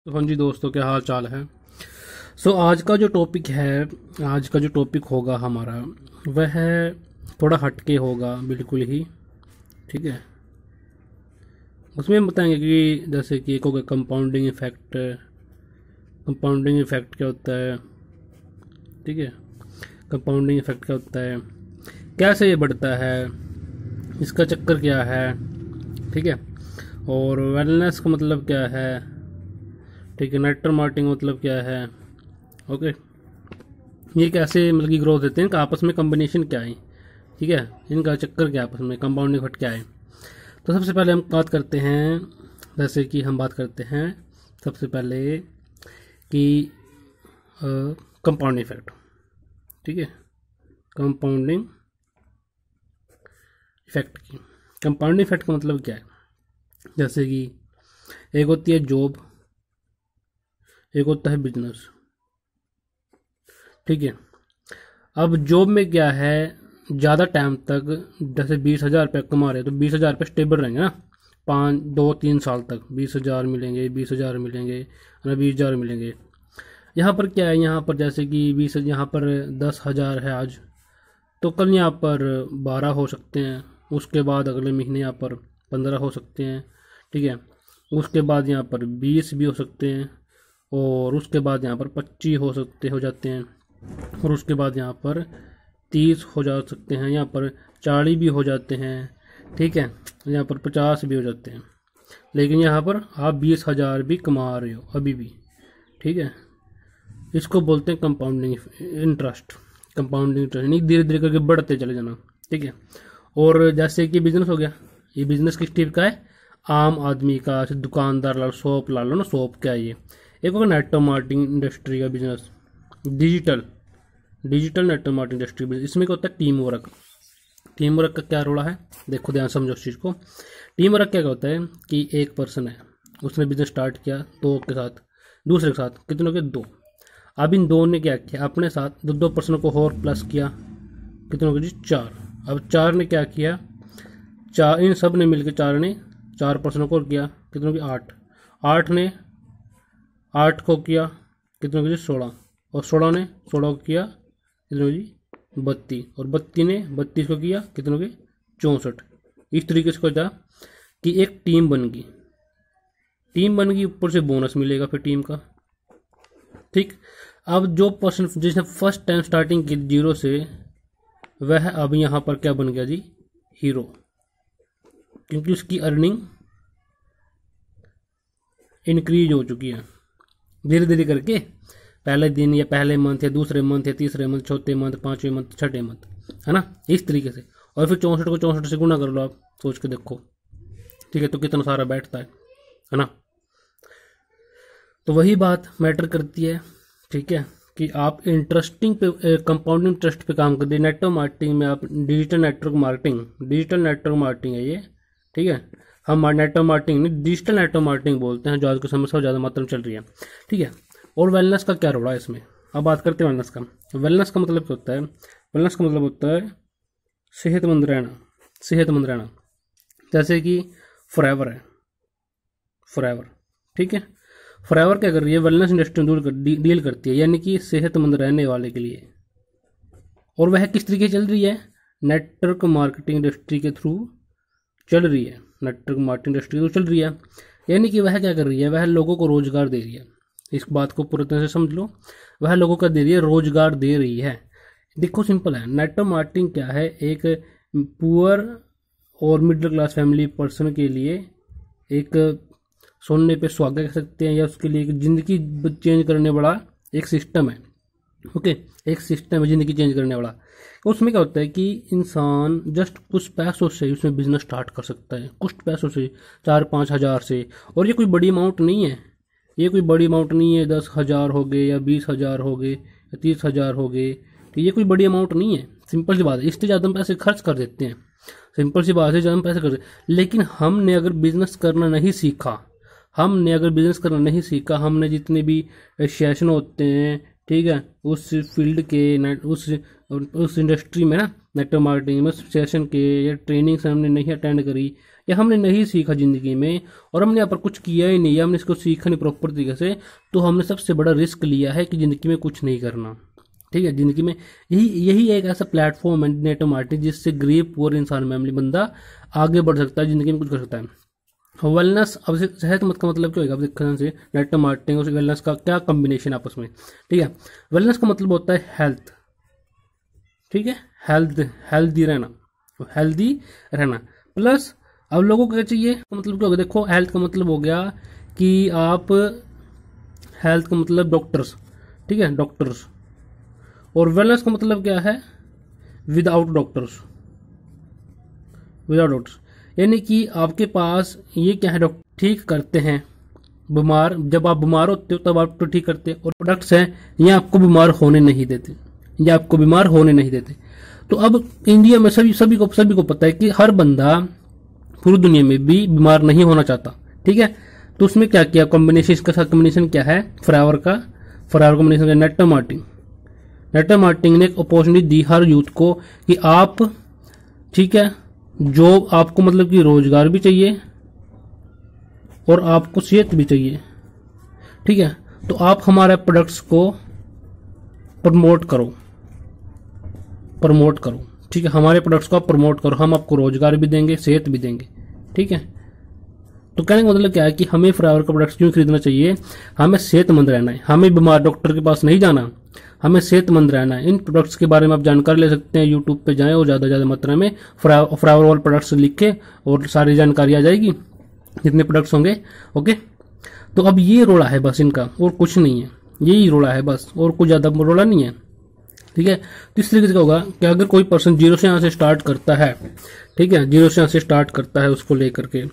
तो हाँ जी दोस्तों, क्या हाल चाल है। आज का जो टॉपिक है, आज का जो टॉपिक होगा हमारा, वह है थोड़ा हटके होगा बिल्कुल ही। ठीक है। उसमें हम बताएंगे कि जैसे कि एक होगा कंपाउंडिंग इफेक्ट। कंपाउंडिंग इफेक्ट क्या होता है? ठीक है। कंपाउंडिंग इफेक्ट क्या होता है, कैसे ये बढ़ता है, इसका चक्कर क्या है। ठीक है। और वेलनेस का मतलब क्या है। ठीक है। नेट मार्केटिंग मतलब क्या है। ओके। ये कैसे मतलब की ग्रोथ देते हैं, इनका आपस में कॉम्बिनेशन क्या है। ठीक है। इनका चक्कर क्या है आपस में, कंपाउंडिंग इफेक्ट क्या है। तो सबसे पहले हम बात करते हैं, जैसे कि हम बात करते हैं सबसे पहले कि कंपाउंडिंग इफेक्ट। ठीक है। कंपाउंडिंग इफेक्ट की, कंपाउंडिंग इफेक्ट का मतलब क्या है। जैसे कि एक होती है जॉब, एक होता है बिजनेस। ठीक है। अब जॉब में क्या है, ज़्यादा टाइम तक, जैसे 20,000 रुपये कमा रहे तो 20,000 रुपये स्टेबल रहेंगे ना, 5 2 3 साल तक 20,000 मिलेंगे, 20,000 मिलेंगे, है ना, 20,000 मिलेंगे। यहाँ पर क्या है, यहाँ पर जैसे कि 20, यहाँ पर 10,000 है आज, तो कल यहाँ पर 12 हो सकते हैं, उसके बाद अगले महीने यहाँ पर 15 हो सकते हैं। ठीक है। उसके बाद यहाँ पर 20 भी हो सकते हैं, और उसके बाद यहाँ पर 25 हो जाते हैं, और उसके बाद यहाँ पर 30 हो जा सकते हैं, यहाँ पर 40 भी हो जाते हैं। ठीक है। यहाँ पर 50 भी हो जाते हैं। लेकिन यहाँ पर आप 20,000 भी कमा रहे हो अभी भी। ठीक है। इसको बोलते हैं कंपाउंडिंग इंटरेस्ट। कंपाउंडिंग इंटरेस्ट यानी धीरे धीरे करके बढ़ते चले जाना। ठीक है। और जैसे कि बिजनेस हो गया, ये बिजनेस किस टाइप का है, आम आदमी का, जैसे दुकानदार ला शॉप ला लो ना, शॉप क्या है ये। एक होगा नेटवर्क मार्केटिंग इंडस्ट्री का business, digital digital network marketing industry business. इसमें क्या होता है, टीम वर्क। टीम वर्क का क्या रोल है, देखो ध्यान समझो उस चीज़ को। टीम वर्क क्या होता है कि एक पर्सन है, उसने बिजनेस स्टार्ट किया दो के साथ, दूसरे के साथ, कितनों के, दो। अब इन दो ने क्या किया, अपने साथ दो दो पर्सनों को और प्लस किया, कितनों के जी, 4। अब 4 ने क्या किया, चार, इन सब ने मिलकर 4 ने 4 पर्सनों को और किया, कितनों की, 8। 8 ने 8 को किया, कितनों की जी, 16। और 16 ने 16 को किया, कितनों की जी, 32। और 32 ने 32 को किया, कितनों के, 64। इस तरीके से क्या कि एक टीम बन गई। टीम बन गई, ऊपर से बोनस मिलेगा फिर टीम का। ठीक। अब जो पर्सन जिसने फर्स्ट टाइम स्टार्टिंग की 0 से, वह अब यहाँ पर क्या बन गया जी, हीरो, क्योंकि उसकी अर्निंग इंक्रीज हो चुकी है धीरे धीरे करके। पहले दिन या पहले मंथ या दूसरे मंथ या तीसरे मंथ, चौथे मंथ, पांचवें मंथ, छठे मंथ, है ना, इस तरीके से। और फिर 64 को 64 से गुना कर लो, आप सोच के देखो। ठीक है। तो कितना सारा बैठता है ना। तो वही बात मैटर करती है। ठीक है। कि आप इंटरेस्टिंग पे, कंपाउंडिंग इंटरेस्ट पे काम कर दिए। नेटवर्क मार्केटिंग में आप डिजिटल नेटवर्क मार्केटिंग है ये। ठीक है। हम नेटवर्क मार्केटिंग नहीं, डिजिटल नेटवर्क मार्केटिंग बोलते हैं, जो आज के समय से ज़्यादा मात्रा में चल रही है। ठीक है। और वेलनेस का क्या रोल है इसमें, अब बात करते हैं वेलनेस का। वेलनेस का मतलब क्या होता है, वेलनेस का मतलब होता है सेहतमंद रहना। सेहतमंद रहना, जैसे कि फॉरएवर है, फॉरएवर। ठीक है। फॉरएवर क्या कर रही है, वेलनेस इंडस्ट्री में डील करती है, यानी कि सेहतमंद रहने वाले के लिए। और वह किस तरीके चल रही है, नेटवर्क मार्केटिंग इंडस्ट्री के थ्रू चल रही है। नेटवर्क मार्केटिंग इंडस्ट्री के थ्रू चल रही है, यानी कि वह क्या कर रही है, वह लोगों को रोजगार दे रही है। इस बात को पूरी तरह से समझ लो, वह लोगों का दे रही है, रोजगार दे रही है। देखो सिंपल है, नेटवर्क मार्केटिंग क्या है, एक पुअर और मिडिल क्लास फैमिली पर्सन के लिए एक सोने पे सुहागा कह सकते हैं, या उसके लिए एक जिंदगी चेंज करने वाला एक सिस्टम है। ओके। एक सिस्टम है जिंदगी चेंज करने वाला। उसमें क्या होता है कि इंसान जस्ट कुछ पैसों से उसमें बिजनेस स्टार्ट कर सकता है, कुछ पैसों से, 4-5 हज़ार से। और ये कोई बड़ी अमाउंट नहीं है, ये कोई बड़ी अमाउंट नहीं है। 10,000 हो गए या 20,000 हो गए या 30,000 हो गए, तो ये कोई बड़ी अमाउंट नहीं है। सिंपल सी बात है, इससे ज़्यादा हम पैसे खर्च कर देते हैं। सिंपल सी बात है, ज़्यादा हम पैसे कर देते हैं। लेकिन हमने अगर बिजनेस करना नहीं सीखा, हमने जितने भी सेशन होते हैं, ठीक है, उस फील्ड के उस इंडस्ट्री में ना, नेटवर्क मार्केटिंग में सेशन के या ट्रेनिंग्स हमने नहीं अटेंड करी, ये हमने नहीं सीखा ज़िंदगी में, और हमने यहाँ पर कुछ किया ही नहीं है, हमने इसको सीखा नहीं प्रॉपर तरीके से, तो हमने सबसे बड़ा रिस्क लिया है कि ज़िंदगी में कुछ नहीं करना। ठीक है, ज़िंदगी में यही एक ऐसा प्लेटफॉर्म है नेटवर्क मार्केटिंग, जिससे गरीब पुअर इंसान फैमिली बंदा आगे बढ़ सकता है, ज़िंदगी में कुछ कर सकता है। वेलनेस, अब सेहत मत का मतलब क्या होगा, अब देखो से नेटवर्क मार्केटिंग और वेलनेस का क्या कॉम्बिनेशन आपस में। ठीक है, वेलनेस का मतलब होता है हेल्थ। ठीक है, हेल्दी रहना प्लस अब लोगों को क्या चाहिए, मतलब क्या होगा, देखो हेल्थ का मतलब हो गया कि आप, हेल्थ का मतलब डॉक्टर्स, ठीक है, डॉक्टर्स, और वेलनेस का मतलब क्या है, विदाउट डॉक्टर्स, यानी कि आपके पास ये क्या है, डॉक्टर ठीक करते हैं बीमार, जब आप बीमार होते हो तब आप तो ठीक करते हैं, और प्रोडक्ट्स हैं ये आपको बीमार होने नहीं देते, तो अब इंडिया में सभी को पता है कि हर बंदा पूरी दुनिया में भी बीमार नहीं होना चाहता। ठीक है, तो उसमें क्या किया कॉम्बिनेशन, इसका साथ कॉम्बिनेशन क्या है, फ्रावर कॉम्बिनेशन का नेटवर्क मार्केटिंग ने एक अपॉर्चुनिटी दी हर यूथ को कि आप, ठीक है, जो आपको मतलब कि रोजगार भी चाहिए और आपको सेहत भी चाहिए। ठीक है, तो आप हमारे प्रोडक्ट्स को प्रमोट करो। ठीक है, हमारे प्रोडक्ट्स को आप प्रमोट करो, हम आपको रोजगार भी देंगे, सेहत भी देंगे। ठीक है, तो कहने का मतलब क्या है कि हमें फ्रावर का प्रोडक्ट्स क्यों खरीदना चाहिए, हमें सेहतमंद रहना है, हमें बीमार डॉक्टर के पास नहीं जाना, हमें सेहतमंद रहना है। इन प्रोडक्ट्स के बारे में आप जानकारी ले सकते हैं, यूट्यूब पे जाएं और ज़्यादा मात्रा में फ्रावर वाल प्रोडक्ट्स लिखे और सारी जानकारी आ जाएगी जितने प्रोडक्ट्स होंगे। ओके, तो अब ये रोड़ा है बस इनका, और कुछ नहीं है, यही रोड़ा है बस, और कुछ ज़्यादा रोड़ा नहीं है। ठीक है, तो इस तरीके से होगा कि अगर कोई पर्सन जीरो से यहाँ से स्टार्ट करता है, ठीक है, जीरो से यहाँ से स्टार्ट करता है उसको लेकर के,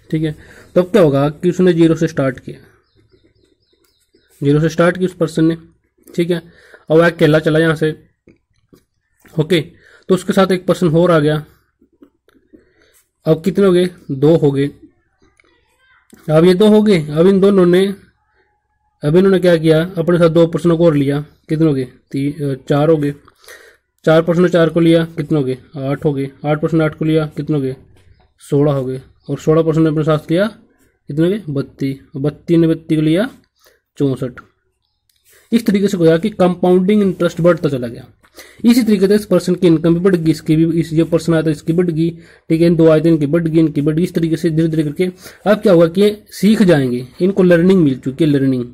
ठीक है, तो अब क्या होगा कि उसने जीरो से स्टार्ट किया उस पर्सन ने। ठीक है, और वह अकेला चला यहाँ से। ओके, तो उसके साथ एक पर्सन और आ गया, अब कितने हो गए, 2 हो गए। अब ये 2 हो गए, अब इन दोनों ने, अब इन्होंने क्या किया, अपने साथ 2 पर्सनों को और लिया, कितने हो गए, 4 हो गए। 4 पर्सन 4 को लिया, कितने हो गए, 8 हो गए। 8 पर्सन 8 को लिया, कितने हो गए, 16 हो गए। और 16 पर्सन ने अपने साथ लिया, कितने हो गए, 32। 32 ने 32 को लिया, 64। इस तरीके से होगा कि कंपाउंडिंग इंटरेस्ट बढ़ता चला गया। इसी तरीके से इस पर्सन की इनकम भी बढ़ गई, इसकी भी, इस जो पर्सन आया था इसकी बढ़ गई। ठीक है, इन 2 आए थे इनकी बढ़ गई। इस तरीके से धीरे धीरे करके अब क्या होगा कि ये सीख जाएंगे, इनको लर्निंग मिल चुकी है, लर्निंग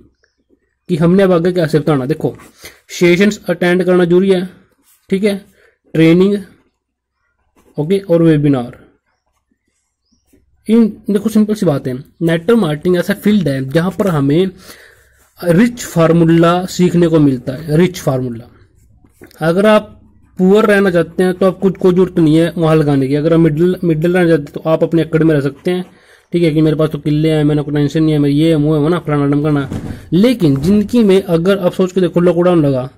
कि हमने अब आगे कैसे बताना। देखो, सेशंस अटेंड करना जरूरी है। ठीक है, ट्रेनिंग, ओके, और वेबिनार, इन देखो सिंपल सी बात है, नेटवर्क मार्केटिंग ऐसा फील्ड है जहां पर हमें रिच फार्मूला सीखने को मिलता है। रिच फार्मूला, अगर आप पुअर रहना चाहते हैं तो आप कुछ को जरूरत नहीं है वहां लगाने की। अगर आप मिडिल रहना चाहते हैं तो आप अपने एकड़ में रह सकते हैं। ठीक है, कि मेरे पास तो किले हैं, मैंने कोई टेंशन नहीं है, मेरे ये मुँह है ना, फलाना डमकाना। लेकिन जिंदगी में अगर आप सोच के देखो, लॉकडाउन लगा,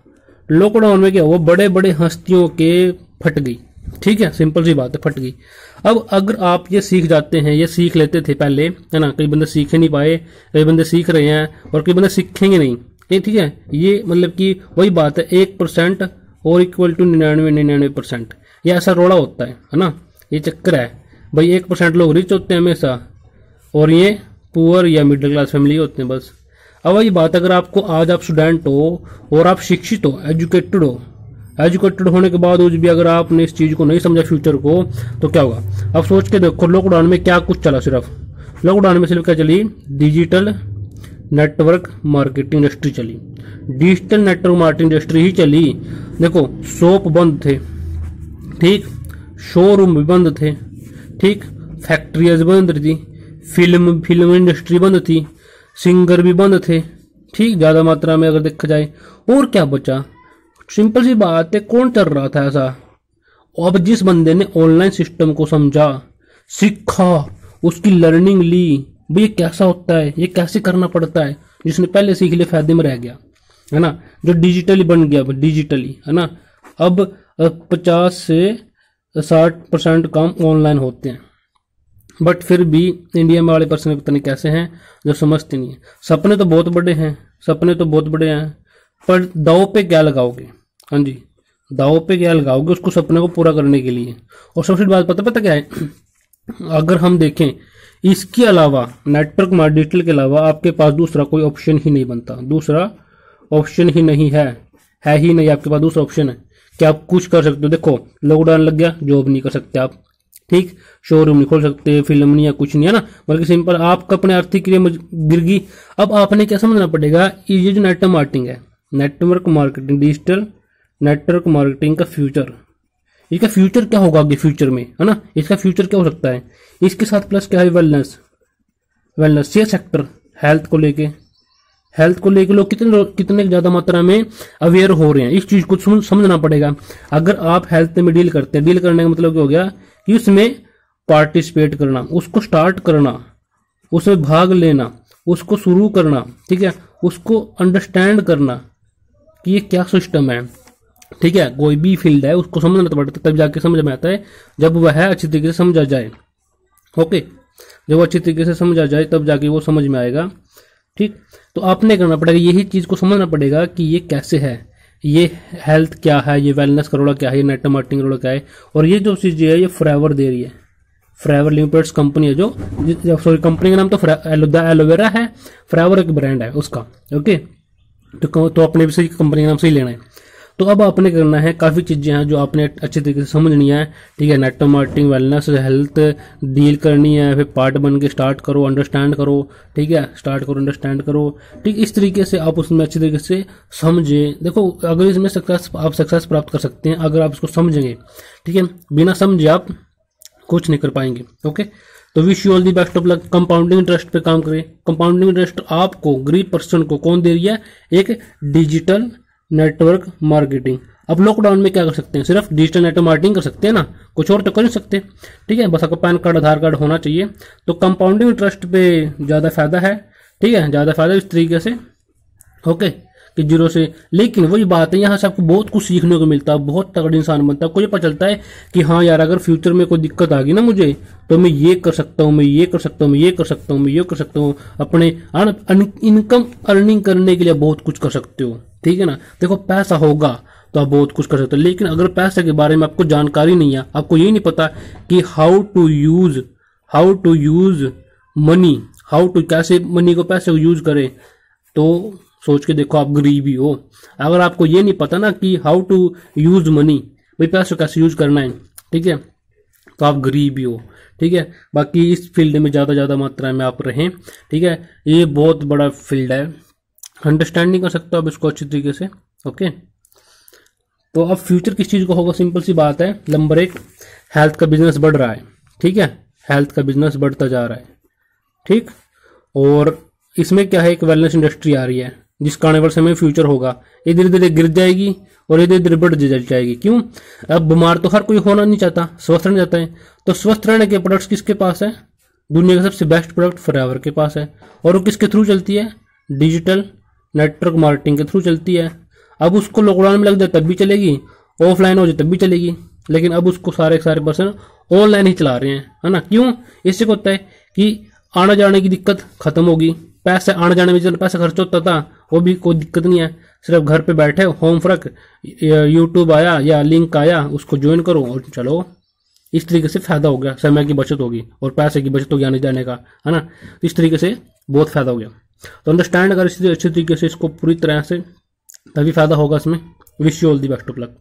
लॉकडाउन में क्या हुआ, बड़े बड़े हस्तियों के फट गई। ठीक है, सिंपल सी बात है, फट गई। अब अगर आप ये सीख जाते हैं, ये सीख लेते थे पहले, है ना, कई बंदे सीख नहीं पाए, कई बंदे सीख रहे हैं और कई बंदे सीखेंगे नहीं। ठीक है, ये मतलब कि वही बात है, 1% और इक्वल टू 99%। ये ऐसा रोड़ा होता है ना, ये चक्कर है भाई। 1% लोग रिच होते हैं हमेशा, और ये पुअर या मिडिल क्लास फैमिली होते हैं बस। अब वही बात, अगर आपको आज आप स्टूडेंट हो और आप शिक्षित हो, एजुकेटेड होने के बाद भी अगर आपने इस चीज को नहीं समझा फ्यूचर को, तो क्या होगा। अब सोच के देखो, लॉकडाउन में क्या कुछ चला, लॉकडाउन में सिर्फ क्या चली, डिजिटल नेटवर्क मार्केटिंग इंडस्ट्री चली, डिजिटल नेटवर्क मार्केटिंग इंडस्ट्री ही चली। देखो, शॉप बंद थे, ठीक, शोरूम भी बंद थे, ठीक, फैक्ट्रियाज बंद थी, फिल्म इंडस्ट्री बंद थी, सिंगर भी बंद थे। ठीक, ज्यादा मात्रा में अगर देखा जाए, और क्या बचा, सिंपल सी बात है, कौन चल रहा था ऐसा। अब जिस बंदे ने ऑनलाइन सिस्टम को समझा, सीखा, उसकी लर्निंग ली, भाई ये कैसा होता है, ये कैसे करना पड़ता है, जिसने पहले सीख लिया फायदे में रह गया, है ना, जो डिजिटली बन गया, डिजिटली, है ना। अब 50 से 60% काम ऑनलाइन होते हैं, बट फिर भी इंडिया में वाले पर्सन पता नहीं कैसे हैं जो समझते नहीं है। सपने तो बहुत बड़े हैं, पर दाव पे क्या लगाओगे। हाँ जी, दाव पे क्या लगाओगे उसको, सपने को पूरा करने के लिए। और सबसे बड़ी बात पता क्या है, अगर हम देखें इसके अलावा नेटवर्क मार्केटिंग डिजिटल के अलावा आपके पास दूसरा कोई ऑप्शन ही नहीं बनता, दूसरा ऑप्शन ही नहीं है ही नहीं आपके पास दूसरा ऑप्शन है कि आप कुछ कर सकते हो। देखो लॉकडाउन लग गया, जॉब नहीं कर सकते आप, ठीक, शोरूम नहीं खोल सकते, फिल्म नहीं या कुछ नहीं है ना, बल्कि सिंपल आपका अपने आर्थिक क्रिया गिर गई। अब आपने क्या समझना पड़ेगा, ये जो नेटवर्क मार्केटिंग है, network marketing digital network marketing का फ्यूचर, इसका फ्यूचर क्या होगा आगे फ्यूचर में, है ना, इसका फ्यूचर क्या हो सकता है। इसके साथ प्लस क्या है, वेलनेस ये सेक्टर, हेल्थ को लेके लोग कितने ज्यादा मात्रा में अवेयर हो रहे हैं, इस चीज को समझना पड़ेगा। अगर आप हेल्थ में डील करते हैं, डील करने का मतलब क्या हो गया कि उसमें पार्टिसिपेट करना, उसको स्टार्ट करना, उसमें भाग लेना, उसको शुरू करना, ठीक है, उसको अंडरस्टैंड करना कि ये क्या सिस्टम है, ठीक है, कोई भी फील्ड है उसको समझना तो पड़ता है, तब जाके समझ में आता है, जब वह अच्छी तरीके से समझा जाए। ओके, जब अच्छी तरीके से समझा जाए तब जाके वो समझ में आएगा, ठीक। तो आपने करना पड़ेगा, यही चीज को समझना पड़ेगा कि ये कैसे है, ये हेल्थ क्या है, ये वेलनेस करोड़ा क्या है, ये नेटवर्क मार्केटिंग करोड़ा क्या है। और ये जो चीज है ये फॉरएवर दे रही है, फॉरएवर लिमिटेड कंपनी है, जो सॉरी कंपनी का नाम तो एलोवेरा है, फॉरएवर एक ब्रांड है उसका। ओके, तो अपने भी सही कंपनी का नाम सही लेना है। तो अब आपने करना है, काफी चीजें हैं जो आपने अच्छे तरीके से समझनी है, ठीक है, network marketing, wellness, health deal करनी है, फिर पार्ट बन के स्टार्ट करो, अंडरस्टैंड करो, ठीक है, स्टार्ट करो, अंडरस्टैंड करो, ठीक, इस तरीके से आप उसमें अच्छी तरीके से समझे। देखो अगर इसमें आप सक्सेस प्राप्त कर सकते हैं अगर आप इसको समझेंगे, ठीक है, बिना समझे आप कुछ नहीं कर पाएंगे। ओके, तो wish you all the best of luck. Compounding interest पे काम करें। कंपाउंडिंग इंटरेस्ट आपको गरीब पर्सन को कौन दे रही है, एक डिजिटल नेटवर्क मार्केटिंग। अब लॉकडाउन में क्या कर सकते हैं, सिर्फ डिजिटल नेटवर्क मार्केटिंग कर सकते हैं ना, कुछ और तो कर नहीं सकते, ठीक है, बस आपको पैन कार्ड आधार कार्ड होना चाहिए। तो कंपाउंडिंग इंटरेस्ट पे ज्यादा फायदा है, ठीक है, ज्यादा फायदा इस तरीके से, ओके, कि जीरो से। लेकिन वही बात है, यहाँ से आपको बहुत कुछ सीखने को मिलता है, बहुत तगड़ा इंसान बनता है, आपको ये पता चलता है कि हाँ यार अगर फ्यूचर में कोई दिक्कत आ गई ना मुझे, तो मैं ये कर सकता हूँ, मैं ये कर सकता हूँ, मैं ये कर सकता हूँ, मैं ये कर सकता हूँ, अपने इनकम अर्निंग करने के लिए बहुत कुछ कर सकते हो, ठीक है ना। देखो पैसा होगा तो आप बहुत कुछ कर सकते हो, लेकिन अगर पैसे के बारे में आपको जानकारी नहीं है, आपको ये नहीं पता कि हाउ टू यूज मनी, कैसे मनी को, पैसे को यूज करें, तो सोच के देखो आप गरीब ही हो। अगर आपको ये नहीं पता ना कि हाउ टू यूज मनी, भाई पैसे कैसे यूज करना है, ठीक है, तो आप गरीब ही हो, ठीक है। बाकी इस फील्ड में ज्यादा मात्रा में आप रहें, ठीक है, ये बहुत बड़ा फील्ड है, अंडरस्टैंडिंग कर सकते हो आप इसको अच्छी तरीके से। ओके, तो अब फ्यूचर किस चीज का होगा, सिंपल सी बात है। नंबर 1, हेल्थ का बिजनेस बढ़ रहा है, ठीक है, हेल्थ का बिजनेस बढ़ता जा रहा है, ठीक। और इसमें क्या है, एक वेलनेस इंडस्ट्री आ रही है जिसका आने वाले समय में फ्यूचर होगा, ये धीरे धीरे गिर जाएगी और ये धीरे धीरे बढ़ जाएगी। क्यों, अब बीमार तो हर कोई होना नहीं चाहता, स्वस्थ रहना चाहता है, तो स्वस्थ रहने के प्रोडक्ट्स किसके पास है, दुनिया का सबसे बेस्ट प्रोडक्ट फॉरएवर के पास है, और वो किसके थ्रू चलती है, डिजिटल नेटवर्क मार्केटिंग के थ्रू चलती है। अब उसको लॉकडाउन में लग जाए तब भी चलेगी, ऑफलाइन हो जाए तब भी चलेगी, लेकिन अब उसको सारे पर्सन ऑनलाइन ही चला रहे हैं, है ना। क्यों, इससे होता है कि आने जाने की दिक्कत खत्म होगी, पैसे आने जाने में जो पैसा खर्च होता था वो भी कोई दिक्कत नहीं है, सिर्फ घर पे बैठे होम वर्क, यूट्यूब आया या लिंक आया उसको ज्वाइन करो और चलो, इस तरीके से फायदा हो गया, समय की बचत होगी और पैसे की बचत होगी आने जाने का, है ना। इस तरीके से बहुत फायदा हो गया। तो अंडरस्टैंड अगर इसी अच्छे तरीके से इसको पूरी तरह से, तभी फायदा होगा इसमें। Wish you all the best of luck.